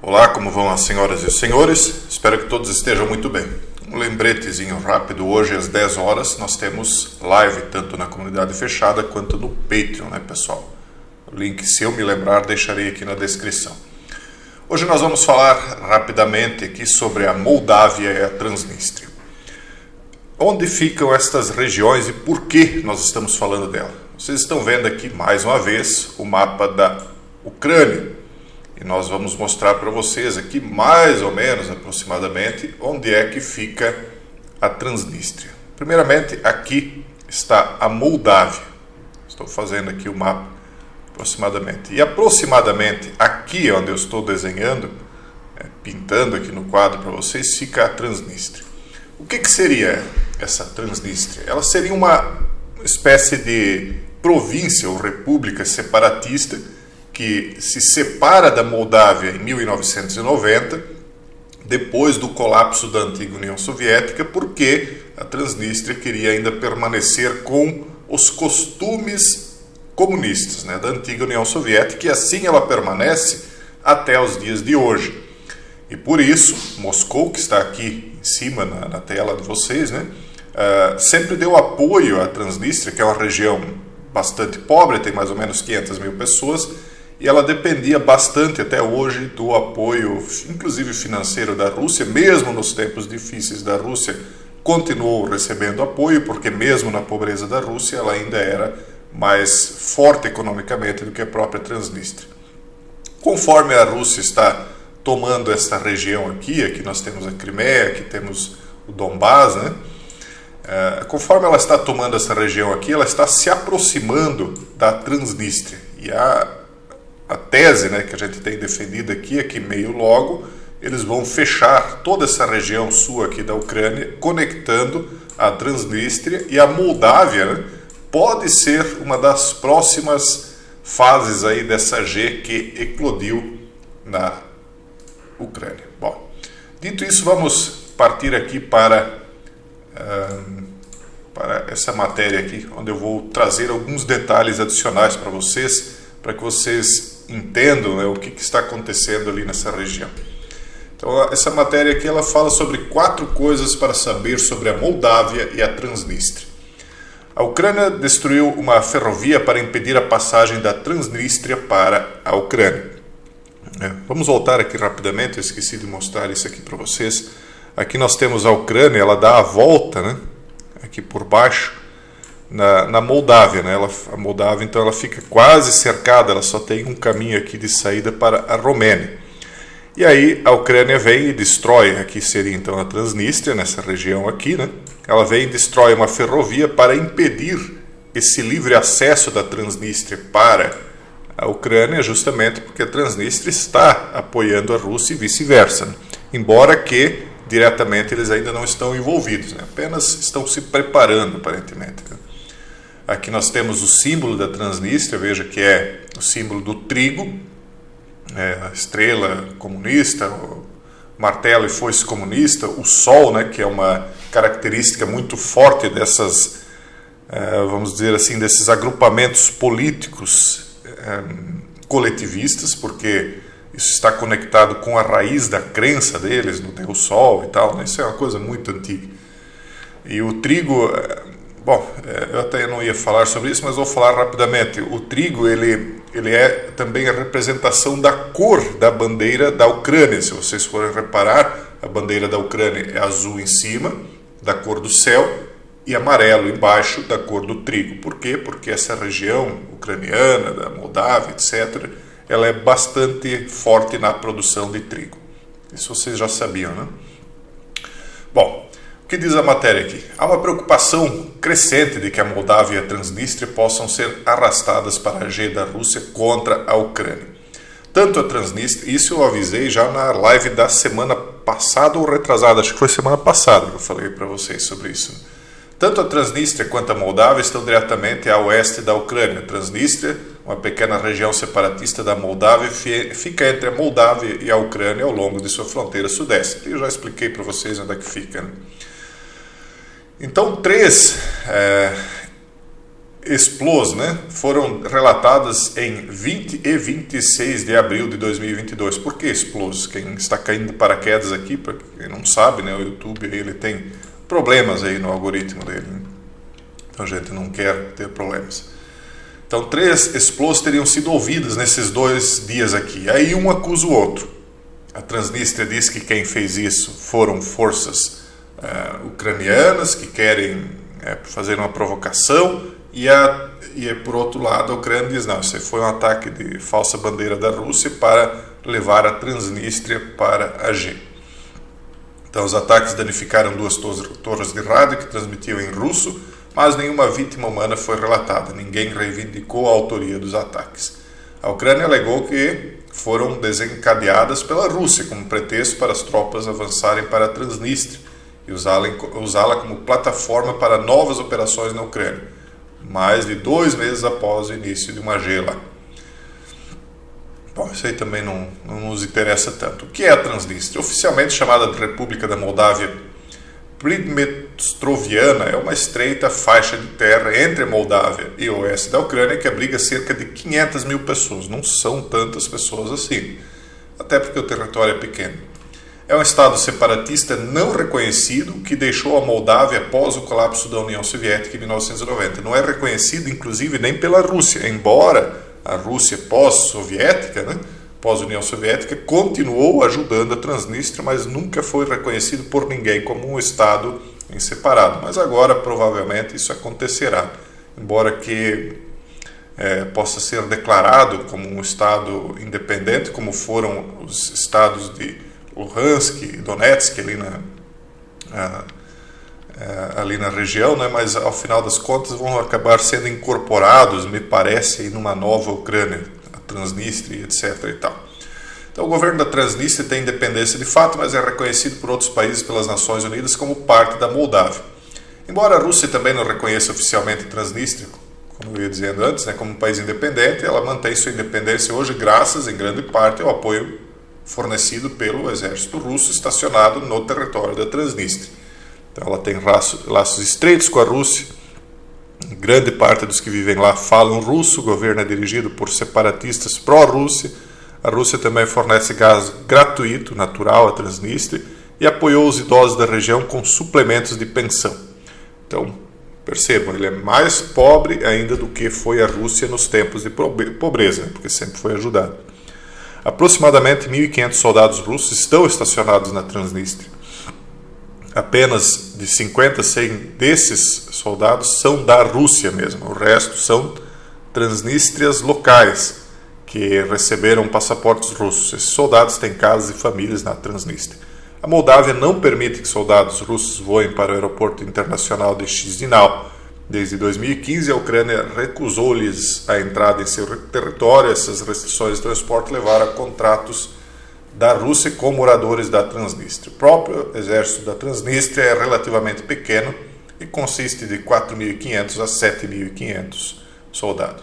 Olá, como vão as senhoras e os senhores? Espero que todos estejam muito bem. Um lembretezinho rápido, hoje às 10 horas nós temos live tanto na comunidade fechada quanto no Patreon, né, pessoal? O link, se eu me lembrar, deixarei aqui na descrição. Hoje nós vamos falar rapidamente aqui sobre a Moldávia e a Transnistria. Onde ficam estas regiões e por que nós estamos falando dela? Vocês estão vendo aqui mais uma vez o mapa da Ucrânia. E nós vamos mostrar para vocês aqui mais ou menos aproximadamente onde é que fica a Transnistria. Primeiramente, aqui está a Moldávia. Estou fazendo aqui o mapa aproximadamente. E aproximadamente aqui onde eu estou desenhando, pintando aqui no quadro para vocês, fica a Transnistria. O que seria essa Transnistria? Ela seria uma espécie de província ou república separatista que se separa da Moldávia em 1990, depois do colapso da antiga União Soviética, porque a Transnistria queria ainda permanecer com os costumes comunistas, né, da antiga União Soviética, e assim ela permanece até os dias de hoje. E por isso, Moscou, que está aqui em cima na tela de vocês, né, sempre deu apoio à Transnistria, que é uma região bastante pobre, tem mais ou menos 500 mil pessoas, e ela dependia bastante até hoje do apoio, inclusive financeiro, da Rússia. Mesmo nos tempos difíceis da Rússia, continuou recebendo apoio, porque mesmo na pobreza da Rússia, ela ainda era mais forte economicamente do que a própria Transnistria. Conforme a Rússia está tomando esta região aqui nós temos a Crimeia, aqui temos o Donbás, né? Conforme ela está tomando essa região aqui, ela está se aproximando da Transnistria. E a tese, né, que a gente tem defendido aqui é que meio logo eles vão fechar toda essa região sul aqui da Ucrânia, conectando a Transnistria, e a Moldávia, né, pode ser uma das próximas fases aí dessa G que eclodiu na Ucrânia. Bom, dito isso, vamos partir aqui para essa matéria aqui, onde eu vou trazer alguns detalhes adicionais para que vocês entendam, né, o que está acontecendo ali nessa região. Então, essa matéria aqui ela fala sobre 4 coisas para saber sobre a Moldávia e a Transnistria. A Ucrânia destruiu uma ferrovia para impedir a passagem da Transnistria para a Ucrânia. Vamos voltar aqui rapidamente, eu esqueci de mostrar isso aqui para vocês. Aqui nós temos a Ucrânia, ela dá a volta, né, aqui por baixo, na Moldávia, né? A Moldávia, então, ela fica quase cercada, ela só tem um caminho aqui de saída para a Romênia. E aí a Ucrânia vem e destrói, aqui seria então a Transnistria, nessa região aqui, né? Ela vem e destrói uma ferrovia para impedir esse livre acesso da Transnistria para a Ucrânia, justamente porque a Transnistria está apoiando a Rússia e vice-versa, né? Embora que diretamente eles ainda não estão envolvidos, né? Apenas estão se preparando, aparentemente, né? Aqui nós temos o símbolo da Transnistria, veja que é o símbolo do trigo, a estrela comunista, o martelo e foice comunista, o sol, né, que é uma característica muito forte dessas, vamos dizer assim, desses agrupamentos políticos coletivistas, porque isso está conectado com a raiz da crença deles no Deus Sol e tal, né? Isso é uma coisa muito antiga. E o trigo... Bom, eu até não ia falar sobre isso, mas vou falar rapidamente. O trigo, ele é também a representação da cor da bandeira da Ucrânia. Se vocês forem reparar, a bandeira da Ucrânia é azul em cima, da cor do céu, e amarelo embaixo, da cor do trigo. Por quê? Porque essa região ucraniana, da Moldávia, etc., ela é bastante forte na produção de trigo. Isso vocês já sabiam, né? Bom, o que diz a matéria aqui? Há uma preocupação crescente de que a Moldávia e a Transnistria possam ser arrastadas para a G da Rússia contra a Ucrânia. Tanto a Transnistria, isso eu avisei já na live da semana passada ou retrasada, acho que foi semana passada que eu falei para vocês sobre isso. Tanto a Transnistria quanto a Moldávia estão diretamente a oeste da Ucrânia. A Transnistria, uma pequena região separatista da Moldávia, fica entre a Moldávia e a Ucrânia ao longo de sua fronteira sudeste. Eu já expliquei para vocês onde é que fica, né? Então, 3 explosões, né, foram relatadas em 20 e 26 de abril de 2022. Por que explosões? Quem está caindo de paraquedas aqui, para quem não sabe, né, o YouTube ele tem problemas aí no algoritmo dele, né? Então a gente não quer ter problemas. Então 3 explosões teriam sido ouvidas nesses 2 dias aqui. Aí um acusa o outro. A Transnistria diz que quem fez isso foram forças ucranianas que querem fazer uma provocação, e por outro lado a Ucrânia diz, não, isso foi um ataque de falsa bandeira da Rússia para levar a Transnistria para agir. Então os ataques danificaram 2 torres de rádio que transmitiam em russo, mas nenhuma vítima humana foi relatada, ninguém reivindicou a autoria dos ataques. A Ucrânia alegou que foram desencadeadas pela Rússia como pretexto para as tropas avançarem para a Transnistria e usá-la como plataforma para novas operações na Ucrânia, mais de 2 meses após o início de uma guerra. Bom, isso aí também não nos interessa tanto. O que é a Transnistria? Oficialmente chamada de República da Moldávia Pridnestroviana, é uma estreita faixa de terra entre a Moldávia e o oeste da Ucrânia que abriga cerca de 500 mil pessoas. Não são tantas pessoas assim, até porque o território é pequeno. É um estado separatista não reconhecido que deixou a Moldávia após o colapso da União Soviética em 1990. Não é reconhecido, inclusive, nem pela Rússia, embora a Rússia pós-soviética, né, pós-União Soviética, continuou ajudando a Transnistria, mas nunca foi reconhecido por ninguém como um estado em separado. Mas agora, provavelmente, isso acontecerá, embora que possa ser declarado como um estado independente, como foram os estados de Luhansk e Donetsk, ali na região, né? Mas ao final das contas vão acabar sendo incorporados, me parece, numa nova Ucrânia, a Transnistria, etc. e tal. Então o governo da Transnistria tem independência de fato, mas é reconhecido por outros países pelas Nações Unidas como parte da Moldávia. Embora a Rússia também não reconheça oficialmente a Transnistria, como eu ia dizendo antes, né, como um país independente, ela mantém sua independência hoje graças, em grande parte, ao apoio fornecido pelo exército russo estacionado no território da Transnistria. Então ela tem laços estreitos com a Rússia. Grande parte dos que vivem lá falam russo. O governo é dirigido por separatistas pró-Rússia. A Rússia também fornece gás gratuito, natural, à Transnistria e apoiou os idosos da região com suplementos de pensão. Então, percebam, ele é mais pobre ainda do que foi a Rússia nos tempos de pobreza, porque sempre foi ajudado. Aproximadamente 1.500 soldados russos estão estacionados na Transnistria. Apenas de 50 a 100 desses soldados são da Rússia mesmo. O resto são transnístrias locais que receberam passaportes russos. Esses soldados têm casas e famílias na Transnistria. A Moldávia não permite que soldados russos voem para o aeroporto internacional de Chisinau. Desde 2015, a Ucrânia recusou-lhes a entrada em seu território. Essas restrições de transporte levaram a contratos da Rússia com moradores da Transnistria. O próprio exército da Transnistria é relativamente pequeno e consiste de 4.500 a 7.500 soldados.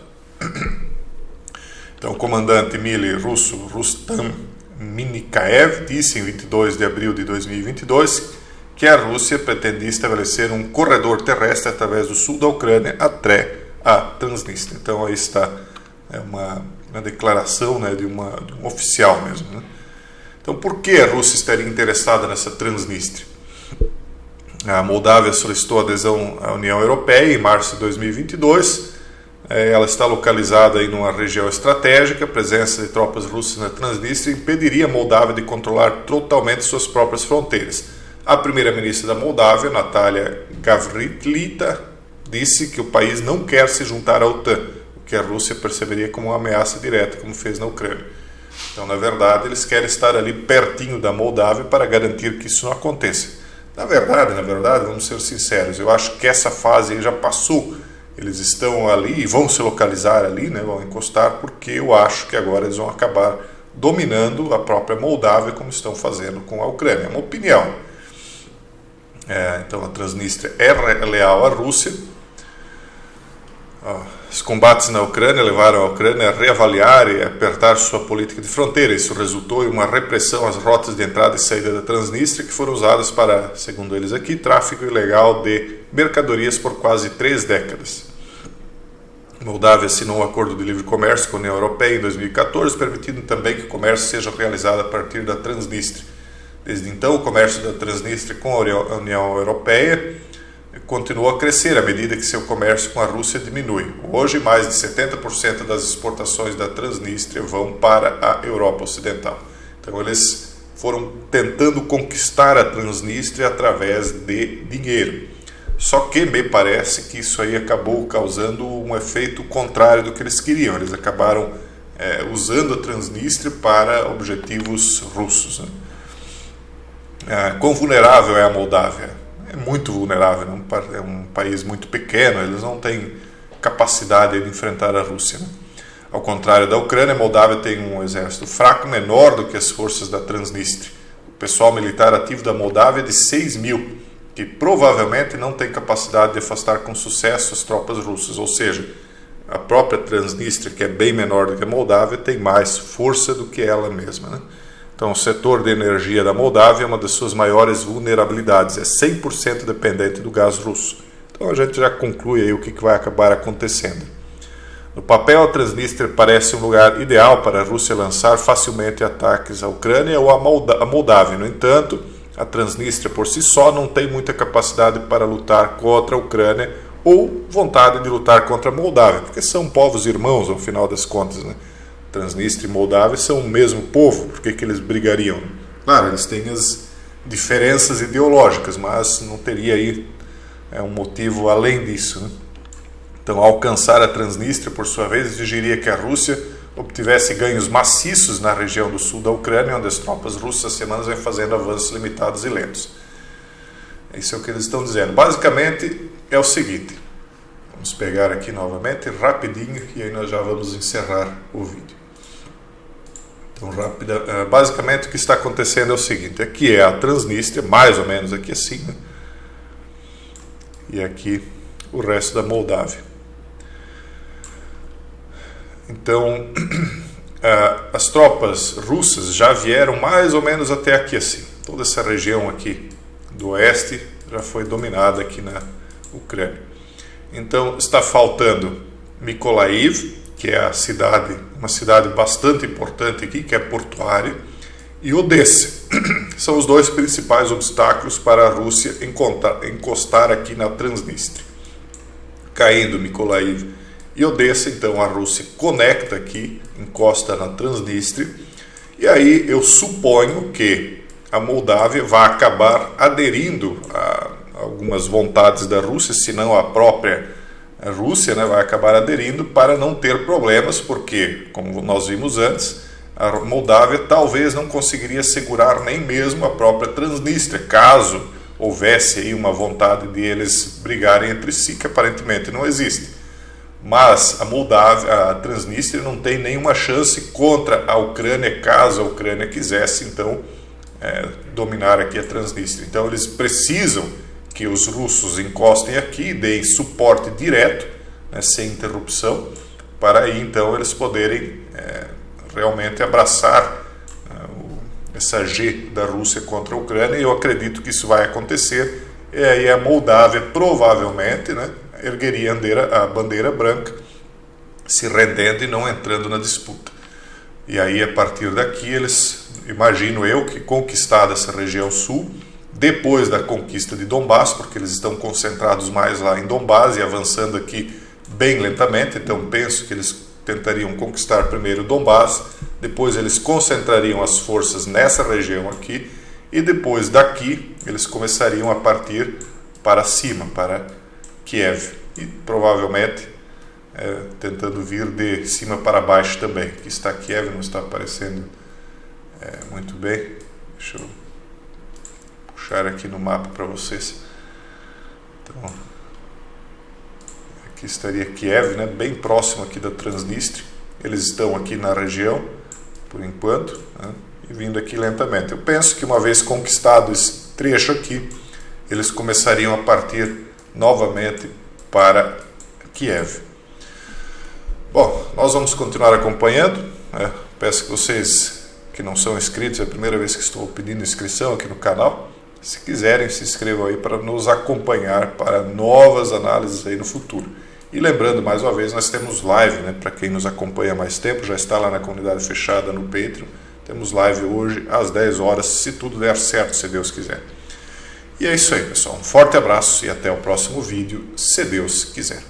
Então, o comandante militar russo Rustam Minikaev disse em 22 de abril de 2022 que a Rússia pretendia estabelecer um corredor terrestre através do sul da Ucrânia até a Transnistria. Então, aí está uma declaração, né, de um oficial mesmo, né? Então, por que a Rússia estaria interessada nessa Transnistria? A Moldávia solicitou adesão à União Europeia em março de 2022. Ela está localizada em uma região estratégica. A presença de tropas russas na Transnistria impediria a Moldávia de controlar totalmente suas próprias fronteiras. A primeira-ministra da Moldávia, Natalia Gavrilita, disse que o país não quer se juntar à OTAN, o que a Rússia perceberia como uma ameaça direta, como fez na Ucrânia. Então, na verdade, eles querem estar ali pertinho da Moldávia para garantir que isso não aconteça. Na verdade, vamos ser sinceros, eu acho que essa fase aí já passou. Eles estão ali e vão se localizar ali, né, vão encostar, porque eu acho que agora eles vão acabar dominando a própria Moldávia, como estão fazendo com a Ucrânia. É uma opinião. Então, a Transnistria é leal à Rússia. Os combates na Ucrânia levaram a Ucrânia a reavaliar e apertar sua política de fronteira. Isso resultou em uma repressão às rotas de entrada e saída da Transnistria, que foram usadas para, segundo eles aqui, tráfico ilegal de mercadorias por quase 3 décadas. Moldávia assinou um acordo de livre comércio com a União Europeia em 2014, permitindo também que o comércio seja realizado a partir da Transnistria. Desde então, o comércio da Transnistria com a União Europeia continuou a crescer à medida que seu comércio com a Rússia diminui. Hoje, mais de 70% das exportações da Transnistria vão para a Europa Ocidental. Então, eles foram tentando conquistar a Transnistria através de dinheiro. Só que me parece que isso aí acabou causando um efeito contrário do que eles queriam. Eles acabaram usando a Transnistria para objetivos russos, né? Quão vulnerável é a Moldávia? É muito vulnerável, é um país muito pequeno, eles não têm capacidade de enfrentar a Rússia, né? Ao contrário da Ucrânia, a Moldávia tem um exército fraco, menor do que as forças da Transnistria. O pessoal militar ativo da Moldávia é de 6 mil, que provavelmente não tem capacidade de afastar com sucesso as tropas russas, ou seja, a própria Transnistria, que é bem menor do que a Moldávia, tem mais força do que ela mesma, né? Então, o setor de energia da Moldávia é uma das suas maiores vulnerabilidades, é 100% dependente do gás russo. Então, a gente já conclui aí o que vai acabar acontecendo. No papel, a Transnistria parece um lugar ideal para a Rússia lançar facilmente ataques à Ucrânia ou à Moldávia. No entanto, a Transnistria por si só não tem muita capacidade para lutar contra a Ucrânia ou vontade de lutar contra a Moldávia, porque são povos irmãos, ao final das contas, né? Transnistria e Moldávia são o mesmo povo, por que eles brigariam? Claro, eles têm as diferenças ideológicas, mas não teria aí um motivo além disso, né? Então, alcançar a Transnistria, por sua vez, exigiria que a Rússia obtivesse ganhos maciços na região do sul da Ucrânia, onde as tropas russas há semanas vêm fazendo avanços limitados e lentos. Isso é o que eles estão dizendo. Basicamente, é o seguinte. Vamos pegar aqui novamente, rapidinho, e aí nós já vamos encerrar o vídeo. Então, basicamente, o que está acontecendo é o seguinte. Aqui é a Transnistria, mais ou menos aqui assim, né? E aqui o resto da Moldávia. Então, as tropas russas já vieram mais ou menos até aqui assim. Toda essa região aqui do oeste já foi dominada aqui na Ucrânia. Então, está faltando Mykolaiv, que é a cidade, uma cidade bastante importante aqui, que é portuária, e Odessa. São os dois principais obstáculos para a Rússia encostar aqui na Transnistria. Caindo Mykolaiv e Odessa, então a Rússia conecta aqui, encosta na Transnistria, e aí eu suponho que a Moldávia vai acabar aderindo a algumas vontades da Rússia, se não a própria Rússia, né, vai acabar aderindo para não ter problemas, porque, como nós vimos antes, a Moldávia talvez não conseguiria segurar nem mesmo a própria Transnistria, caso houvesse aí uma vontade de eles brigarem entre si, que aparentemente não existe. Mas a Moldávia, a Transnistria, não tem nenhuma chance contra a Ucrânia, caso a Ucrânia quisesse, então, dominar aqui a Transnistria. Então, eles precisam que os russos encostem aqui, deem suporte direto, né, sem interrupção, para aí, então, eles poderem realmente abraçar essa G da Rússia contra a Ucrânia, e eu acredito que isso vai acontecer, e aí a Moldávia provavelmente, né, ergueria a bandeira branca, se rendendo e não entrando na disputa. E aí, a partir daqui, eles, imagino eu, que conquistada essa região sul, depois da conquista de Donbass, porque eles estão concentrados mais lá em Donbass e avançando aqui bem lentamente, então penso que eles tentariam conquistar primeiro Donbass, depois eles concentrariam as forças nessa região aqui, e depois daqui eles começariam a partir para cima, para Kiev, e provavelmente tentando vir de cima para baixo também. Aqui está Kiev, não está aparecendo muito bem. Deixa eu puxar aqui no mapa para vocês. Então, aqui estaria Kiev, né, bem próximo aqui da Transnistria. Eles estão aqui na região, por enquanto, né, e vindo aqui lentamente. Eu penso que uma vez conquistado esse trecho aqui, eles começariam a partir novamente para Kiev. Bom, nós vamos continuar acompanhando, né? Peço que vocês que não são inscritos, é a primeira vez que estou pedindo inscrição aqui no canal, se quiserem, se inscrevam aí para nos acompanhar para novas análises aí no futuro. E lembrando, mais uma vez, nós temos live, né? Para quem nos acompanha há mais tempo, já está lá na comunidade fechada no Patreon. Temos live hoje às 10 horas, se tudo der certo, se Deus quiser. E é isso aí, pessoal. Um forte abraço e até o próximo vídeo, se Deus quiser.